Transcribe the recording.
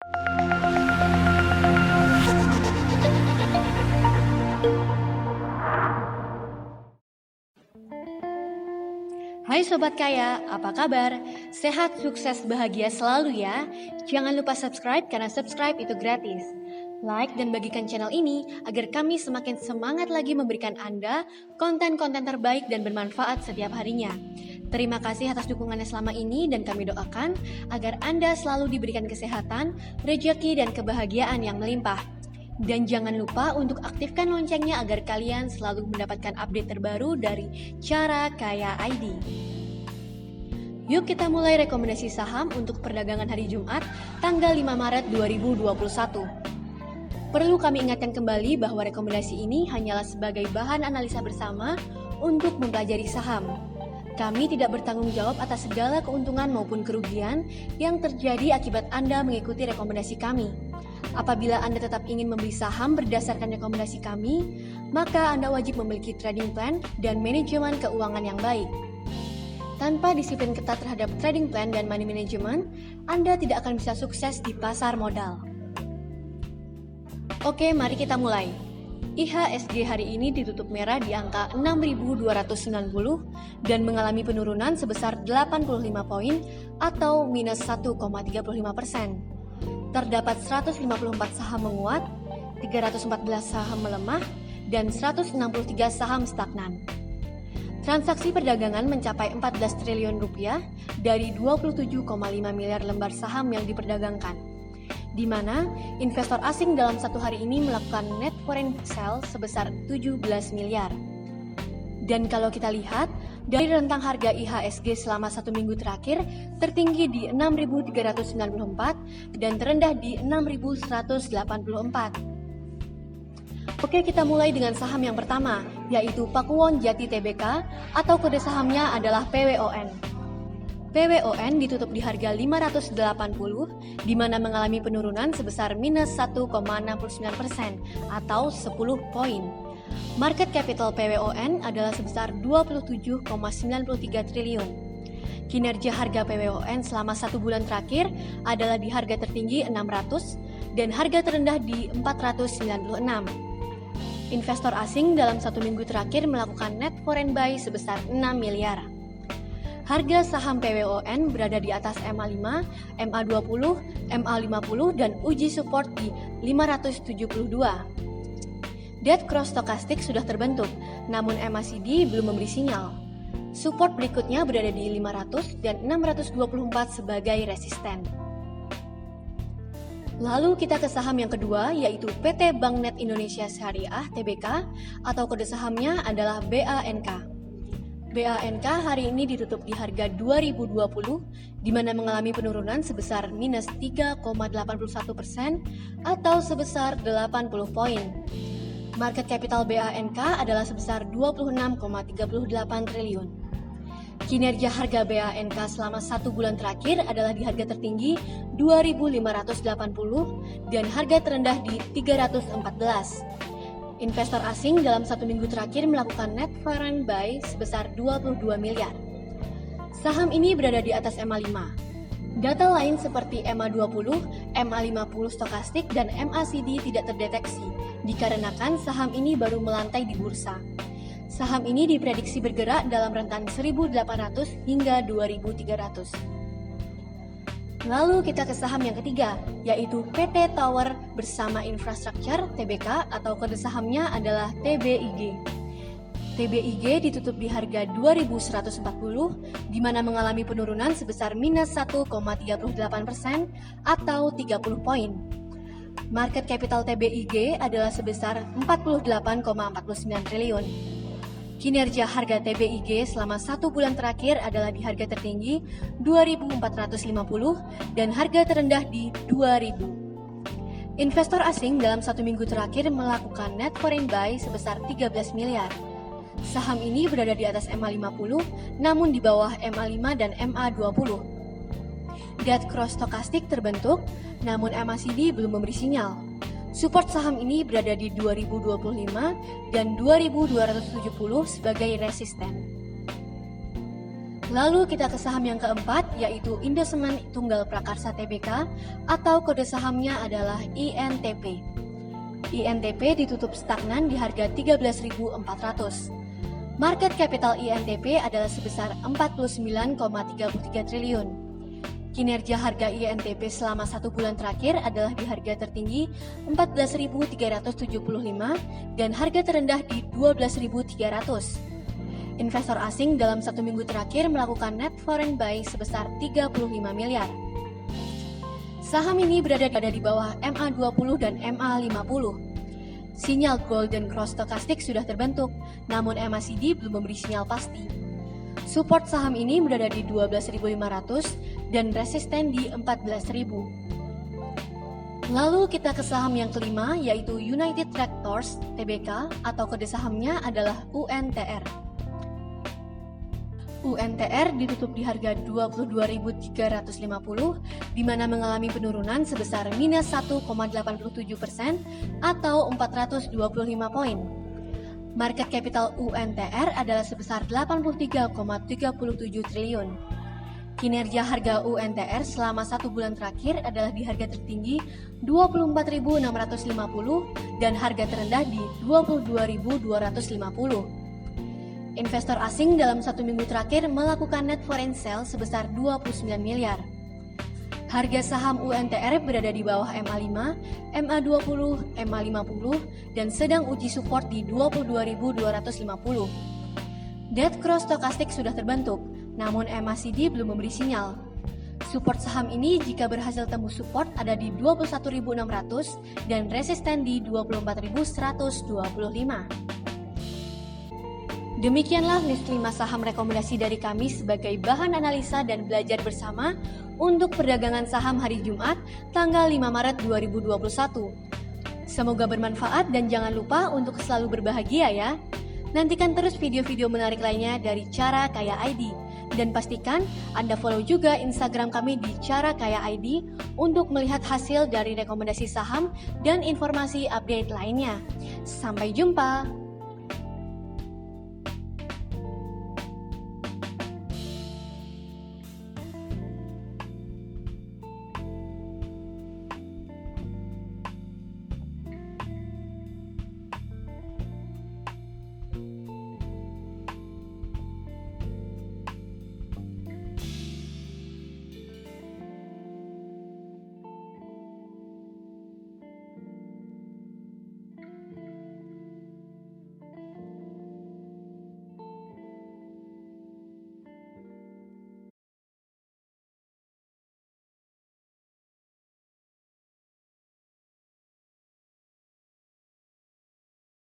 Hai Sobat Kaya, apa kabar? Sehat, sukses, bahagia selalu ya. Jangan lupa subscribe karena subscribe itu gratis. Like dan bagikan channel ini agar kami semakin semangat lagi memberikan Anda konten-konten terbaik dan bermanfaat setiap harinya. Terima kasih atas dukungannya selama ini dan kami doakan agar Anda selalu diberikan kesehatan, rezeki dan kebahagiaan yang melimpah. Dan jangan lupa untuk aktifkan loncengnya agar kalian selalu mendapatkan update terbaru dari Cara Kaya ID. Yuk kita mulai rekomendasi saham untuk perdagangan hari Jumat, tanggal 5 Maret 2021. Perlu kami ingatkan kembali bahwa rekomendasi ini hanyalah sebagai bahan analisa bersama untuk mempelajari saham. Kami tidak bertanggung jawab atas segala keuntungan maupun kerugian yang terjadi akibat Anda mengikuti rekomendasi kami. Apabila Anda tetap ingin membeli saham berdasarkan rekomendasi kami, maka Anda wajib memiliki trading plan dan manajemen keuangan yang baik. Tanpa disiplin ketat terhadap trading plan dan money management, Anda tidak akan bisa sukses di pasar modal. Oke, mari kita mulai. IHSG hari ini ditutup merah di angka 6.290 dan mengalami penurunan sebesar 85 poin atau minus 1,35%. Terdapat 154 saham menguat, 314 saham melemah, dan 163 saham stagnan. Transaksi perdagangan mencapai 14 triliun rupiah dari 27,5 miliar lembar saham yang diperdagangkan, di mana investor asing dalam satu hari ini melakukan net foreign sale sebesar 17 miliar. Dan kalau kita lihat, dari rentang harga IHSG selama satu minggu terakhir tertinggi di 6.394 dan terendah di 6.184. Oke, kita mulai dengan saham yang pertama, yaitu Pakuwon Jati Tbk atau kode sahamnya adalah PWON. PWON ditutup di harga 580, di mana mengalami penurunan sebesar minus 1,69% atau 10 poin. Market capital PWON adalah sebesar 27,93 triliun. Kinerja harga PWON selama satu bulan terakhir adalah di harga tertinggi 600 dan harga terendah di 496. Investor asing dalam satu minggu terakhir melakukan net foreign buy sebesar 6 miliar. Harga saham PWON berada di atas MA5, MA20, MA50 dan uji support di 572. Dead cross stokastik sudah terbentuk, namun MACD belum memberi sinyal. Support berikutnya berada di 500 dan 624 sebagai resisten. Lalu kita ke saham yang kedua, yaitu PT Bank Net Indonesia Syariah Tbk atau kode sahamnya adalah BANK. BANK hari ini ditutup di harga 2020, di mana mengalami penurunan sebesar minus 3,81% atau sebesar 80 poin. Market capital BANK adalah sebesar 26,38 triliun. Kinerja harga BANK selama satu bulan terakhir adalah di harga tertinggi 2.580 dan harga terendah di 314. Investor asing dalam satu minggu terakhir melakukan net foreign buy sebesar 22 miliar. Saham ini berada di atas MA5. Data lain seperti MA20, MA50 stokastik, dan MACD tidak terdeteksi, dikarenakan saham ini baru melantai di bursa. Saham ini diprediksi bergerak dalam rentan 1.800 hingga 2.300. Lalu kita ke saham yang ketiga, yaitu PT Tower Bersama Infrastructure Tbk atau kode sahamnya adalah TBIG. TBIG ditutup di harga 2.140, di mana mengalami penurunan sebesar minus 1,38% atau 30 poin. Market capital TBIG adalah sebesar 48,49 triliun. Kinerja harga TBIG selama satu bulan terakhir adalah di harga tertinggi 2.450 dan harga terendah di 2.000. Investor asing dalam satu minggu terakhir melakukan net foreign buy sebesar 13 miliar. Saham ini berada di atas MA50, namun di bawah MA5 dan MA20. Dead cross stokastik terbentuk, namun MACD belum memberi sinyal. Support saham ini berada di 2025 dan 2270 sebagai resisten. Lalu kita ke saham yang keempat, yaitu Indosemen Tunggal Prakarsa Tbk atau kode sahamnya adalah INTP. INTP ditutup stagnan di harga 13.400. Market capital INTP adalah sebesar 49,33 triliun. Kinerja harga INTP selama 1 bulan terakhir adalah di harga tertinggi 14.375 dan harga terendah di 12.300. Investor asing dalam 1 minggu terakhir melakukan net foreign buy sebesar 35 miliar. Saham ini berada di bawah MA20 dan MA50. Sinyal Golden Cross Stochastic sudah terbentuk, namun MACD belum memberi sinyal pasti. Support saham ini berada di 12.500 dan resisten di 14.000. Lalu kita ke saham yang kelima, yaitu United Tractors Tbk atau kode sahamnya adalah UNTR. UNTR ditutup di harga 22.350, di mana mengalami penurunan sebesar minus 1,87% atau 425 poin. Market capital UNTR adalah sebesar 83,37 triliun. Kinerja harga UNTR selama 1 bulan terakhir adalah di harga tertinggi 24.650 dan harga terendah di 22.250. Investor asing dalam 1 minggu terakhir melakukan net foreign sale sebesar 29 miliar. Harga saham UNTR berada di bawah MA5, MA20, MA50 dan sedang uji support di 22.250. Dead cross stochastic sudah terbentuk, namun MACD belum memberi sinyal. Support saham ini jika berhasil tembus support ada di 21.600 dan resisten di 24.125. Demikianlah list 5 saham rekomendasi dari kami sebagai bahan analisa dan belajar bersama untuk perdagangan saham hari Jumat, tanggal 5 Maret 2021. Semoga bermanfaat dan jangan lupa untuk selalu berbahagia ya. Nantikan terus video-video menarik lainnya dari Cara Kaya ID. Dan pastikan Anda follow juga Instagram kami di Cara Kaya ID untuk melihat hasil dari rekomendasi saham dan informasi update lainnya. Sampai jumpa!